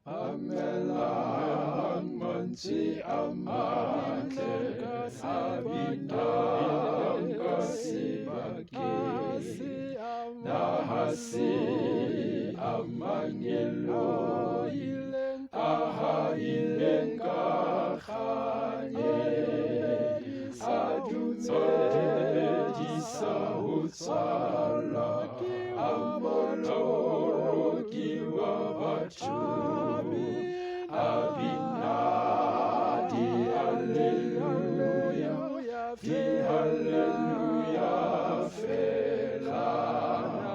Amelang manci amate abinang kasibagi nahasi amangelo ileng kakanye adunze disautsala amoloro kiwa batu abinadi haleluya fi haleluya felana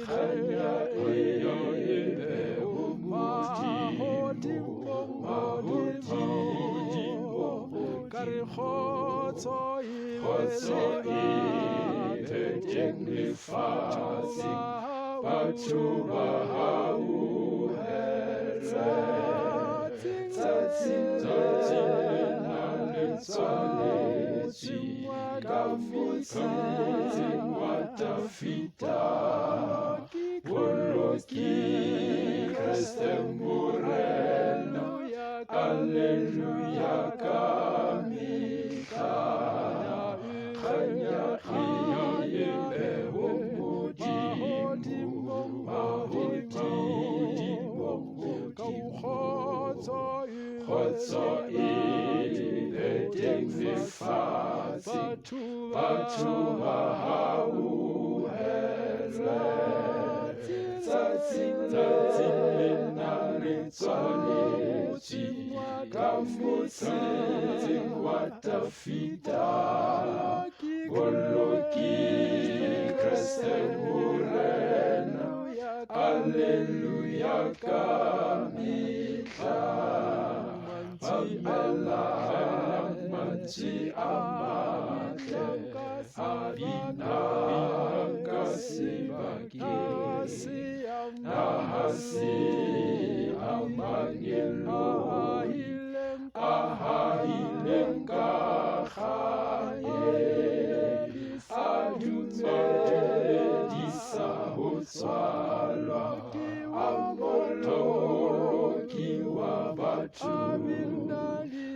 khanya iyo ibe mahudimbo kari khotso ibe tenglifasi batu bahau watafita woloki Kristemureno Alleluia kamikana khanya iyo ibe umudimo khotso ibe tengfifasi batu bahau helwe tsatsing lena letswaletswi kafutsing watafita woloki Kristemureno Alleluia kamikha amelang manci amate abinang kasibagi nahasi amangelo ahileng kakhaye adunze disautsala amoloro kiwa batu abinadi